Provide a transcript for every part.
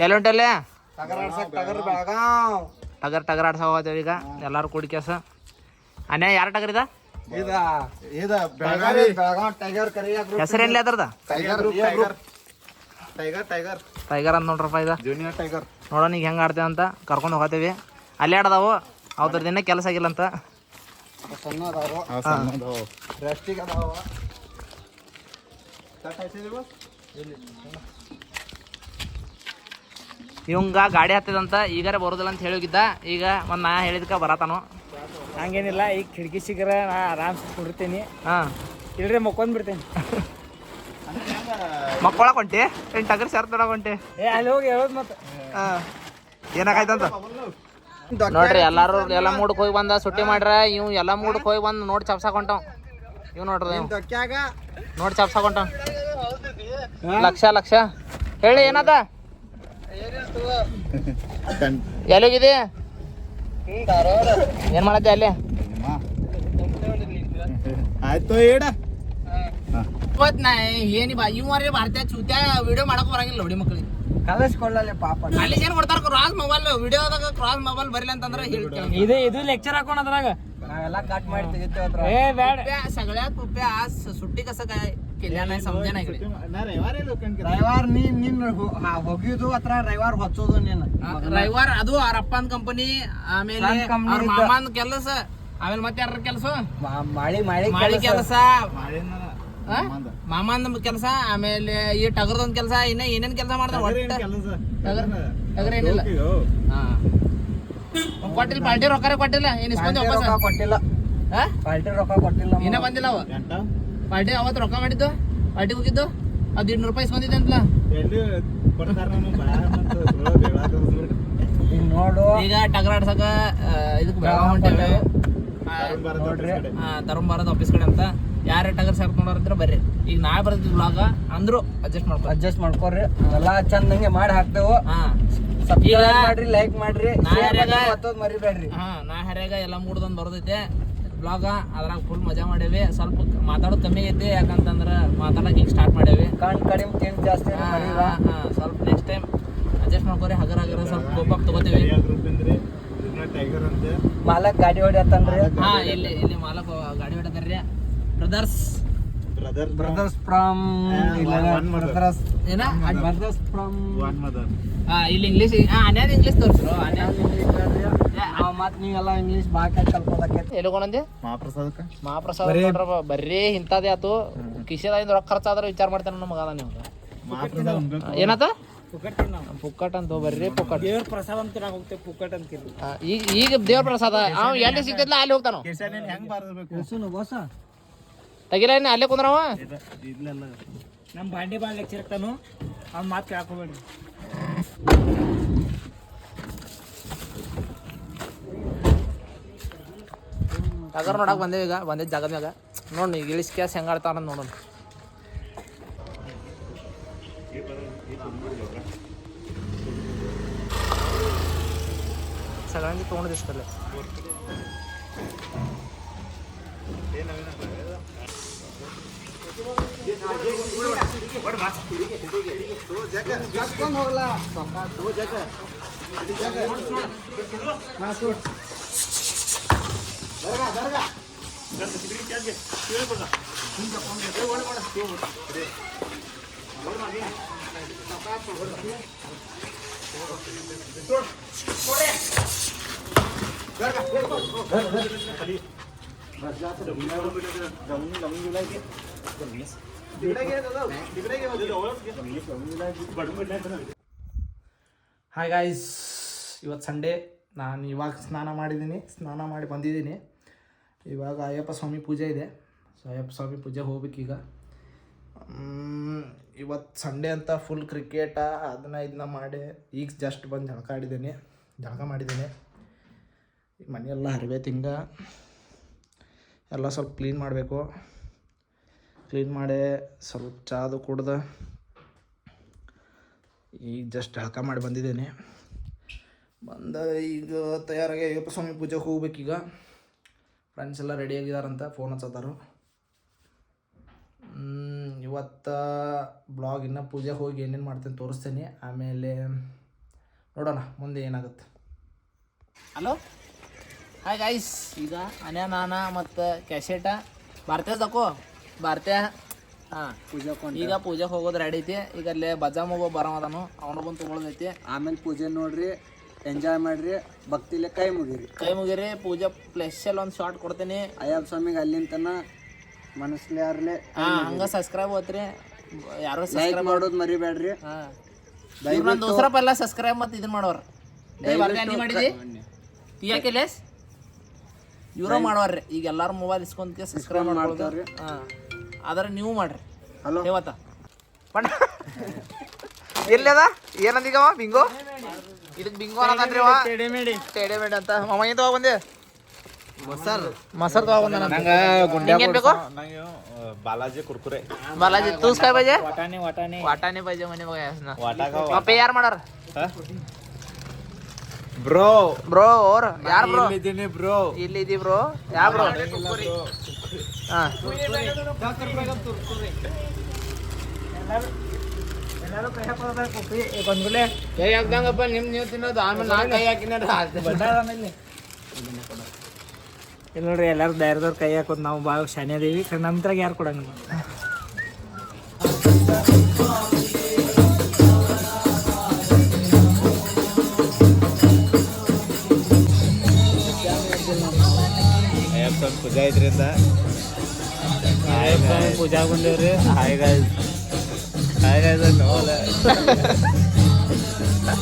ಎಲ್ಲಿ ಹೊಂಟಲ್ಲೇ ಟಗರ್ ಟಗರ್ ಆಡ್ಸ ಹೋಗ್ತೇವೆ ಈಗ ಎಲ್ಲಾರು ಕೂಡಿ ಕೆಲಸ ಅನ್ಯ ಯಾರ ಟಗರ್ ಇದ ಹೆಸರೇನ್ಲಿ ಅದ್ರದ ಟೈಗರ್ ಅಂತ ನೋಡ್ರಪ್ಪ ಇದ ನೋಡೋಣ ಈಗ ಹೆಂಗೆ ಆಡ್ತೇವೆ ಅಂತ ಕರ್ಕೊಂಡು ಹೋಗತ್ತೇವಿ ಅಲ್ಲೇ ಆಡದಾವು ಅವ್ರ ದಿನ ಕೆಲಸ ಆಗಿಲ್ಲ ಅಂತ ಇವಂಗ ಗಾಡಿ ಹತ್ತದಂತ ಈಗಾರ ಬರೋದಿಲ್ಲ ಅಂತ ಹೇಳಿಗಿದ್ದ ಈಗ ಒಂದು ನಾ ಹೇಳಿದ್ಕ ಬರತಾನು ಹಂಗೇನಿಲ್ಲ ಈಗ ಕಿಟಕಿ ಸಿಗರ ನಾ ಆರಾಮ್ಸ್ ಕುಡಿರ್ತೀನಿ ಹಾಂ ಇಲ್ರಿ ಮಕ್ಕೊಂಡ್ ಬಿಡ್ತೇನೆ ಮಕ್ಕೊಳಕ್ ಹೊಂಟಿ ಏನು ಟಗರ್ ಸೇರ್ತ ನೋಡಕ್ ಹೊಂಟಿ ಅಲ್ಲಿ ಹೋಗಿ ಹೇಳೋದು ಮತ್ತೆ ಹಾಂ ಏನಾಗೈತಂತ ನೋಡ್ರಿ ಎಲ್ಲಾರು ಎಲ್ಲ ಮೂಡಕ್ ಹೋಗಿ ಬಂದ ಸುಟ್ಟಿ ಮಾಡ್ರ ಇವ್ ಎಲ್ಲ ಮೂಡಕ್ ಹೋಗಿ ಬಂದು ನೋಡಿ ಚಪ್ಸಾಕೊಂಟಾವ್ ಇವ್ ನೋಡ್ರಿ ನೋಡಿ ಚಪ್ಸಾಕೊಂಟಾವ್ ಲಕ್ಷ ಹೇಳಿ ಏನದ ಎಲ್ಲಿಗಿದೆ ಏನ್ ಮಾಡತ್ತೆ ಅಲ್ಲಿ ಆಯ್ತು ಏಡ ಏನಿ ಬಾ ಇವ್ರಿ ಭಾರತೀಯ ಚೂತ್ಯ ವಿಡಿಯೋ ಮಾಡಕ್ ಬರಂಗಿಲ್ಲ ನೋಡಿ ಮಕ್ಳಿಗೆ ಕಲಿಸ್ಕೊಳ್ಳಲ್ಲ ಪಾಪ ಅಲ್ಲಿ ಏನ್ ಕೊಡ್ತಾರ ಕ್ರಾಸ್ ಮೊಬೈಲ್ ವಿಡಿಯೋದಾಗ ಕ್ರಾಸ್ ಮೊಬೈಲ್ ಬರಲಿ ಅಂತಂದ್ರೆ ಇದು ಲೆಕ್ಚರ್ ಹಾಕೋಣ ಅದ್ರಾಗ ನಾವೆಲ್ಲ ಕಟ್ ಮಾಡಿ ತೆಗಿತೇವೆ ಏ ಬೇಡ सगळ्यात पप्प्या आज सुट्टी कसं काय केल्या नाही समजे नाही इकडे ರವಿವಾರ ನೀನ್ ಹೋಗಿದ್ದು ಅತ್ರ ರವಿವಾರ ಹೊಚ್ಚೋದು ನೀನು ರವಿವಾರ ಅದು ಅವ್ರ ಅಪ್ಪನ ಕಂಪನಿ ಆಮೇಲೆ ಅವ್ರ ಮಾಮನ ಕೆಲಸ ಆಮೇಲೆ ಮತ್ತೆ ಯಾರ ಕೆಲಸ ಮಾಳಿ ಕೆಲಸ ಮಾಮನ ಕೆಲಸ ಆಮೇಲೆ ಈ ಟಗರ್ದೊಂದ್ ಕೆಲಸ ಇನ್ನ ಏನೇನ್ ಕೆಲಸ ಮಾಡ್ತಾರ ಟಗರ್ ಏನಿಲ್ಲ ಕೊಟ್ಟಿಲ್ಲ ಪಾರ್ಟಿ ರೊಕ್ಕ ಕೊಟ್ಟಿಲ್ಲ ಏನ್ ಇಸ್ಕೊಂಡ್ ವಾಪಸ್ ಕೊಟ್ಟಿಲ್ಲ ಪಾರ್ಟಿ ರೊಕ್ಕ ಕೊಟ್ಟಿಲ್ಲ ಇನ್ನ ಬಂದಿಲ್ಲ ಅವ ಪಾರ್ಟಿ ಅವತ್ತು ರೊಕ್ಕ ಮಾಡಿದ್ದು ಪಾರ್ಟಿ ಹೋಗಿದ್ದು ಅದು 200 ರೂಪಾಯಿ ಇಸ್ಕೊಂಡಿದ್ದೆ ಅಂತಲ್ಲ ನೋಡು ಈಗ ಟಗರ್ ಆಡ್ಸಕ ಇದಕ್ಕೆ ಬೆಳಗಾವ್ ಹೊಂಟೇವೆ ತರುಣ್ ಭಾರತ್ ಆಫೀಸ್ ಕಡೆ ಅಂತ ಯಾರೇ ಟಗರ್ ಸೇರ್ಕ ನೋಡ್ರ ಬರ್ರಿ ಈಗ ನಾಳೆ ಬರ್ತೀವಿ ಬ್ಲಾಗ ಅಂದ್ರು ಅಡ್ಜಸ್ಟ್ ಮಾಡ್ಕೊರಿ ಎಲ್ಲಾ ಚಂದಂಗೆ ಮಾಡಿ ಹಾಕ್ತೇವು ಸಬ್ಸ್ಕ್ರೈಬ್ ಮಾಡ್ರಿ ಲೈಕ್ ಮಾಡ್ರಿ ಮರಿಬೇಡ್ರಿ ನಾ ಹರ್ಯಾಗ ಎಲ್ಲ ಮೂಡ್ದಂದ್ ಬರ್ತೈತೆ ಬ್ಲಾಗ ಅದ್ರಾಗ ಫುಲ್ ಮಜಾ ಮಾಡೇವಿ ಸ್ವಲ್ಪ ಮಾತಾಡೋದು ಕಮ್ಮಿ ಐತಿ ಯಾಕಂತಂದ್ರ ಮಾತಾಡಕ್ ಈಗ ಸ್ಟಾರ್ಟ್ ಮಾಡೇವಿ ಕಡಿಮೆ ತಿಂಡಿ ಜಾಸ್ತಿ ಸ್ವಲ್ಪ ನೆಕ್ಸ್ಟ್ ಟೈಮ್ ಅಡ್ಜಸ್ಟ್ ಮಾಡ್ಕೊರಿ ಹಗರ ಸ್ವಲ್ಪ ಕೋಪ ತಗೋತೇವಿ ಮಾಲಕ್ ಗಾಡಿ ಹೊಡಿಯತ್ತನ್ರಿ ಇಲ್ಲಿ ಮಾಲಕ್ ಗಾಡಿ ಹೊಡಿತಾರ್ರಿ ಬ್ರದರ್ಸ್ ಫ್ರಮ್ ಇಲ್ಲಿ ಇಂಗ್ಲೀಷ್ ಅನ್ಯಾದ ಇಂಗ್ಲೀಷ್ ತೋರಿಸ್ರು ಮತ್ ನೀವೆಲ್ಲ ಇಂಗ್ಲೀಷ್ ಬಾಕಿ ಕಲ್ಕೋದಕ್ಕೆ ಎಲ್ಲಿಗೊಂಡೆ ಮಹಾಪ್ರಸಾದ ನೋಡ್ರಪ್ಪ ಬರ್ರಿ ಇಂಥದ್ದೇ ಆತು ಕಿಶೆದಾಗಿಂದ ರೊಕ್ಕ ಖರ್ಚಾದ್ರೆ ವಿಚಾರ ಮಾಡ್ತೇನೆ ನಮ್ಮ ಮಗ ನೀವು ಏನಾತ ಪುಕ್ಕಟ್ ಅಂತ ಬರ್ರಿ ಪುಕ್ಕಟ್ ದೇವ್ರ ಪ್ರಸಾದ ಅಂತ ಹೋಗ್ತೇವೆ ಪುಕ್ಕಟ್ ಅಂತ ಈಗ ದೇವ್ರ ಪ್ರಸಾದ ಅವ್ ಎಲ್ಲಿ ಸಿಗ್ತಿದ್ಲ ಅಲ್ಲಿ ಹೋಗ್ತಾನ ತೆಗಿಲ ಅಲ್ಲೇ ಕುಂದ್ರವ ನಮ್ಮ ಬಾಂಡೆ ಬಾಳ್ ಲೆಕ್ಚರ್ ಇರ್ತಾನು ಅವ್ನ ಮಾತು ಕೇಳ್ಕೊಬೇಡ್ರಿ ಟಗರ್ ನೋಡಕ್ ಬಂದೇವಿ ಈಗ ಬಂದಿದ್ದ ಜಾಗದ ಮ್ಯಾಗ ನೋಡಿ ಈಗ ಇಳಿಸ್ ಕ್ಯಾಸ್ ಹೆಂಗ ಆಡ್ತಾನ ನೋಡೋಣ ಸಗಣಿ ತೊಗೊಂಡಿಷ್ಟಲ್ಲ ಹಾಯ್ ಗಾಯ್ಸ್, ಇವತ್ತು ಸಂಡೇ. ನಾನು ಇವಾಗ ಸ್ನಾನ ಮಾಡಿ ಬಂದಿದ್ದೀನಿ. ಇವಾಗ ಅಯ್ಯಪ್ಪ ಸ್ವಾಮಿ ಪೂಜೆ ಇದೆ. ಸೊ ಅಯ್ಯಪ್ಪ ಸ್ವಾಮಿ ಪೂಜೆ ಹೋಗ್ಬೇಕೀಗ. ಇವತ್ತು ಸಂಡೇ ಅಂತ ಫುಲ್ ಕ್ರಿಕೆಟ ಅದನ್ನ ಮಾಡಿ ಈಗ ಜಸ್ಟ್ ಬಂದು ಜಳಕ ಮಾಡಿದ್ದೀನಿ. ಮನೆಯೆಲ್ಲ ಹರಿವೆ ತಿಂಗ ಎಲ್ಲ ಸ್ವಲ್ಪ ಕ್ಲೀನ್ ಮಾಡಬೇಕು. ಕ್ಲೀನ್ ಮಾಡಿ ಸ್ವಲ್ಪ ಚಾದು ಕುಡ್ದು ಈಗ ಜಸ್ಟ್ ಜಳಕ ಮಾಡಿ ಬಂದಿದ್ದೇನೆ. ಈಗ ತಯಾರಾಗಿ ಅಯ್ಯಪ್ಪ ಸ್ವಾಮಿ ಪೂಜೆಗೆ ಹೋಗ್ಬೇಕೀಗ. ಫ್ರೆಂಡ್ಸ್ ಎಲ್ಲ ರೆಡಿಯಾಗಿದ್ದಾರಂತ ಫೋನ್ ಹಚ್ಚತ್ತಾರು. ಇವತ್ತು ಬ್ಲಾಗ್ ಇನ್ನೂ ಪೂಜೆಗೆ ಹೋಗಿ ಏನೇನು ಮಾಡ್ತೇನೆ ತೋರಿಸ್ತೇನೆ. ಆಮೇಲೆ ನೋಡೋಣ ಮುಂದೆ ಏನಾಗುತ್ತೆ. ಹಲೋ ಹಾಯ್ ಗೈಸ್, ಈಗ ಅನ್ಯ ನಾನ ಮತ್ತು ಕ್ಯಾಶೆಟ ಭಾರತೀಯದಕ್ಕೋ ಭಾರತೀಯ ಹಾಂ ಈಗ ಪೂಜೆಗೆ ಹೋಗೋದು ರೆಡಿ ಐತಿ. ಈಗ ಅಲ್ಲೇ ಬಜಾಮ್ ಹೋಗೋ ಬರೋದನು ಅವನು ಬಂದು ತೊಗೊಳದೈತಿ. ಆಮೇಲೆ ಪೂಜೆ ನೋಡ್ರಿ, ಎಂಜಾಯ್ ಮಾಡ್ರಿ, ಭಕ್ತಿಲೆ ಕೈ ಮುಗಿರಿ. ಪೂಜೆ ಸ್ಪೆಷಲ್ ಒಂದು ಶಾರ್ಟ್ ಕೊಡ್ತೀನಿ. ಅಯ್ಯಪ್ಪ ಸ್ವಾಮಿಗೆ ಅಲ್ಲಿಂದ ತನ ಮನಸ್ಲಿ ಯಾರ್ಲೆ ಹಂಗೆ ಸಬ್ಸ್ಕ್ರೈಬ್ ಹೋತ್ರಿ, ಯಾರೋ ಲೈಕ್ ಸಬ್ಸ್ಕ್ರೈಬ್ ಮಾಡೋದು ಮರಿಬೇಡ್ರಿ. ಹಾಂ ನನ್ನ ದೋಸ್ರ ಪಲ್ಲ ಸಬ್ಸ್ಕ್ರೈಬ್ ಮತ್ತು ಇದನ್ನ ಮಾಡೋರು ನೀ ಮಾಡಿದಿ ಯಾಕೆ ಲೇಸ್ ಇವ್ರ ಮಾಡೋರ್ರಿ. ಈಗ ಎಲ್ಲಾರು ಮೊಬೈಲ್ ಇಸ್ಕೊಂತ ಸಬ್ಸ್ಕ್ರೈಬ್ ಮಾಡ್ಕೊಳ್ತಾವ್ರಿ. ಹಾಂ ಆದ್ರೆ ನೀವು ಮಾಡ್ರಿ. ಹಲೋ ಹೇವತ್ತ ಬಣ್ಣ ಎಲ್ಲದ ಏನಂದೀಗವ ಬಿಂಗೋ ಇದಕ್ಕೆ ಬಿಂಗೋ ಅನ್ನತಾನ್ರಿ ಅವ ಟೇಡೆಮೇಡಿ ಅಂತ. ಮಮ್ಮ ಏನು ತಗೋ ಬಂದೆ? ಮೊಸರು ತಗೋ ಬಂದ. ನಂಗೆ ಏನು ಬೇಕು? बालाजी कुरकुरे ಬಾಲಾಜಿ ತೂಸ್ काय पाहिजे? वाटाणे पाहिजे म्हणे बघा. वाटा का पे यार ಮಾಡಾರ ब्रो ಬ್ರೋ ಓರ್ ಯಾರ್ ಬ್ರೋ? ಇಲ್ಲಿದ್ದೀನಿ ಬ್ರೋ. ಇಲ್ಲಿದಿ ಬ್ರೋ. ಯಾ ಬ್ರೋ? ಹಾ ಕೈ ಹಾಕ್ದಂಗಪ್ಪ ನೀವು ತಿನ್ನೋದು, ಆಮೇಲೆ ನಾ ಕೈ ಹಾಕಿನ ಇಲ್ಲ ನೋಡ್ರಿ, ಎಲ್ಲಾರು ಧೈರ್ಯದವ್ರು ಕೈ ಹಾಕೋದು ನಾವು ಭಾಳ ಶಾನೆ ಅದೀವಿ. ನಂತರ ಯಾರು ಕೊಡಂಗಿಲ್ಲ. ಅಯ್ಯಪ್ಪ ಪೂಜಾ ಇದ್ರಿಂದ ಪೂಜಾ ಬಂದೇವ್ರಿ.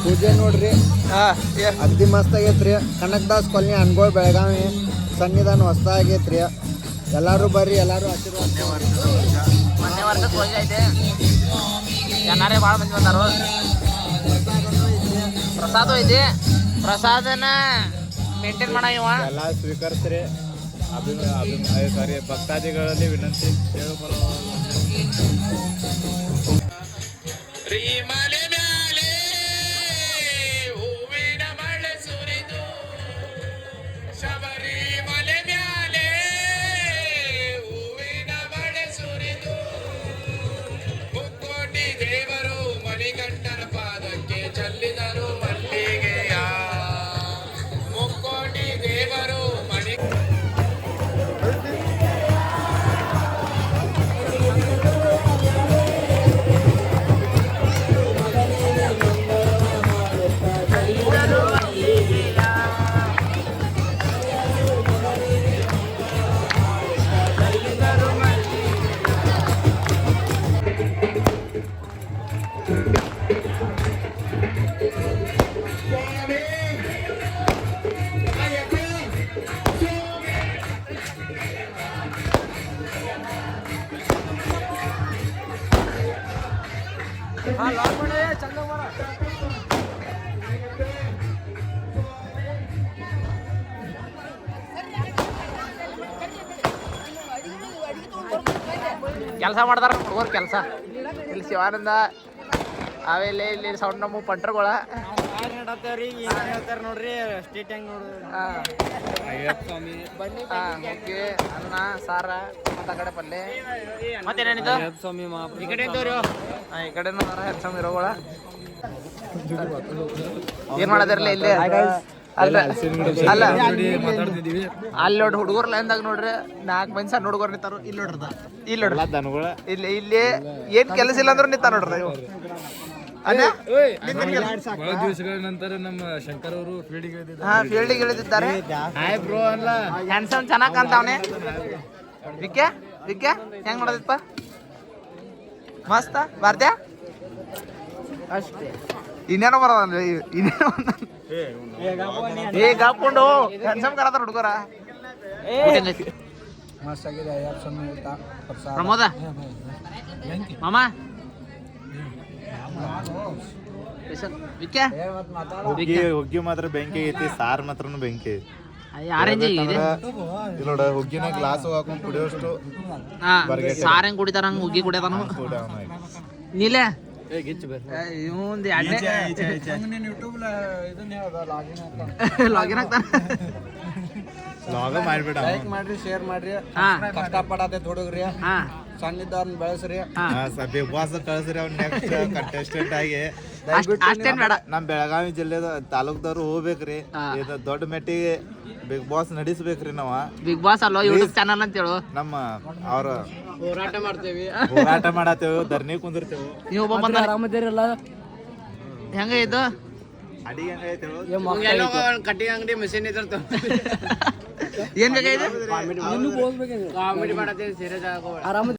ಪೂಜೆ ನೋಡ್ರಿ, ಅಗ್ದಿ ಮಸ್ತ್ ಆಗೈತ್ರಿ. ಕನಕದಾಸ್ ಕಾಲನಿ ಅನ್ಗೋಳ್ ಬೆಳಗಾವಿ ಸನ್ನಿಧಾನ ಹೊಸ್ತ ಆಗೈತ್ರಿ. ಎಲ್ಲಾರು ಬರ್ರಿ, ಎಲ್ಲಾರು ಆಶೀರ್ವಾದ. ಮೊನ್ನೆ ವರ್ಷದ ಪೂಜೆ ಐತೆ, ಜನರೇ ಭಾಳ ಮಂದಿ ಬಂದಾರು. ಪ್ರಸಾದ ಐತಿ, ಪ್ರಸಾದನ ಮೇಂಟೈನ್ ಮಾಡ ಇವ ಎಲ್ಲ ಸ್ವೀಕರಿಸ್ರಿ. ಸಾರಿ ಭಕ್ತಾದಿಗಳಲ್ಲಿ ವಿನಂತಿ ಕೆಲಸ ಮಾಡ್ತಾರ ಹುಡುಗರು ಕೆಲಸ. ಇಲ್ಲಿ ಶಿವಾನಂದ ಆಮೇಲೆ ಇಲ್ಲಿ ಸೌಂಡ್ ನಮ್ಮ ಪಂಟ್ರಗಳ ನೋಡ್ರಿ ಸ್ಟೇಟ್ ಹೆಂಗ್ ನೋಡ್ರಿ. ಮುಗ್ಗೆ ಅನ್ನ ಸಾರ ಮತ್ತ ಕಡೆ ಪಲ್ಲೆ ಮತ್ತೇನೇನಿದ್ದು ಸ್ವಾಮಿ ಈ ಕಡೆ ಇದ್ದವ್ರಿ. ಈ ಕಡೆನೂ ಸ್ವಾಮಿ ಇರೋಗಳ ಏನ್ ಮಾಡದಿರ್ಲಿ ಇಲ್ಲಿ. ಅಲ್ಲ ಅಲ್ಲ ಅಲ್ಲಿ ನೋಡಿ ಹುಡುಗರ್ ಲೈನ್ದಾಗ ನೋಡ್ರಿ 4 ಮಂದಿ ಸಣ್ಣ ಹುಡುಗರು ನಿಂತಾರು. ಇಲ್ಲಿ ನೋಡ್ರದ ಇಲ್ಲಿ ನೋಡ್ರಿ ದನಗಳ ಇಲ್ಲಿ ಇಲ್ಲಿ ಏನ್ ಕೆಲಸ ಇಲ್ಲ ಅಂದ್ರೂ ನಿಂತ ನೋಡ್ರಿ ಇವು. ದಿವಸಗಳ ನಂತರ ನಮ್ಮ ಶಂಕರ್ ಅವರು ಫೀಲ್ಡಿಗೆ ಫೀಲ್ಡಿಗೆ ಇಳಿದಿದ್ದಾರೆ. ಹಾಯ್ ಬ್ರೋ ಅಲ್ಲ ಹ್ಯಾಂಡ್ಸಮ್ ಚೆನ್ನಾಗ್ ಕಾಣ್ತಾವನೆ. ವಿಕ್ಕೆ ವಿಕ್ಕೆ ಹೆಂಗ್ ಮಾಡೋದಪ್ಪ? ಮಸ್ತ ಬರ್ದ್ಯಾ ಅಷ್ಟೇ. ಇನ್ನೇನೋ ಬರೋದನ್ರಿ ಇನ್ನೇನೋ ಹಾಕೊಂಡು ಹ್ಯಾಂಡ್ಸಮ್ ಕರತಾರ ಹುಡುಗರ. ಮಸ್ತ್ ಆಗಿದೆ ಅಯ್ಯಪ್ಪ ಸ್ವಾಮಿ ಊಟ ಪ್ರಸಾದ. ಪ್ರಮೋದ ಮಾಮ ವಿಕ್ಕೆ ಹುಗ್ಗಿ ಮಾತ್ರ ಬೆಂಕಿ ಐತಿ, ಸಾರ್ ಮಾತ್ರನು ಬೆಂಕಿ ಐತಿ. ಆರೆಂಜ್ ಇದೆ ಇಲ್ಲಿ ನೋಡ ಹುಗ್ಗಿನ ಗ್ಲಾಸ್ ಹಾಕೊಂಡ್ ಕುಡಿಯೋಷ್ಟು ಸಾರ್ ಹೆಂಗ್ ಕುಡಿತಾರ ಹಂಗ ಹುಗ್ಗಿ ಕುಡಿಯತಾನ ನೀಲೆ ಇವಂದ್ ಲಾಗಿನ್ ಆಗ್ತಾನ. ಲಾಗ ಮಾಡ್ಬೇಡ. ಲೈಕ್ ಮಾಡ್ರಿ, ಶೇರ್ ಮಾಡ್ರಿ. ಕಷ್ಟ ಪಡತ್ತೆ ಹುಡುಗ್ರಿ. ಸಣ್ಣಿದ್ದವ್ರನ್ನ ಬೆಳೆಸ್ರಿ. ಬಿಗ್ ಬಾಸ್ ಕಳ್ಸ್ರಿ ಅವ್ನ ನೆಕ್ಸ್ಟ್ ಕಂಟೆಸ್ಟೆಂಟ್ ಆಗಿ. ಅಷ್ಟೇನ್ ಬೇಡ. ನಮ್ ಬೆಳಗಾವಿ ಜಿಲ್ಲೆದ ತಾಲೂಕ್ದವ್ರು ಹೋಗ್ಬೇಕ್ರಿ. ಇದು ದೊಡ್ಡ ಮೆಟ್ಟಿಗೆ ಬಿಗ್ ಬಾಸ್ ನಡೆಸ್ಬೇಕ್ರಿ ನಾವ. ಬಿಗ್ ಬಾಸ್ ಅಲ್ಲೋ ಯೂಟ್ಯೂಬ್ ಚಾನಲ್ ಅಂತ ಹೇಳು. ನಮ್ಮ ಅವ್ರ ಹೋರಾಟ ಮಾಡ್ತೇವಿ, ಹೋರಾಟ ಮಾಡತ್ತೇವು, ಧರಣಿ ಕುಂದಿರ್ತೇವು. ನೀವು ಒಬ್ಬ ಬಂದ ಆರಾಮದಿರಲ್ಲ. ಹೆಂಗ ಇದು ಅಡಿಗೆ ಹೆಂಗೈತೇವು? ಕಟ್ಟಿಂಗ್ ಅಂಗಡಿ ಮಿಷಿನ್ ಇದ್ರ ಏನ್ ಬೇಕಾಗಿದೆ? ಕಾಮಿಡಿ ಮಾಡತ್ತೇವೆ, ಸೀರಿಯಸ್ ಆರಾಮ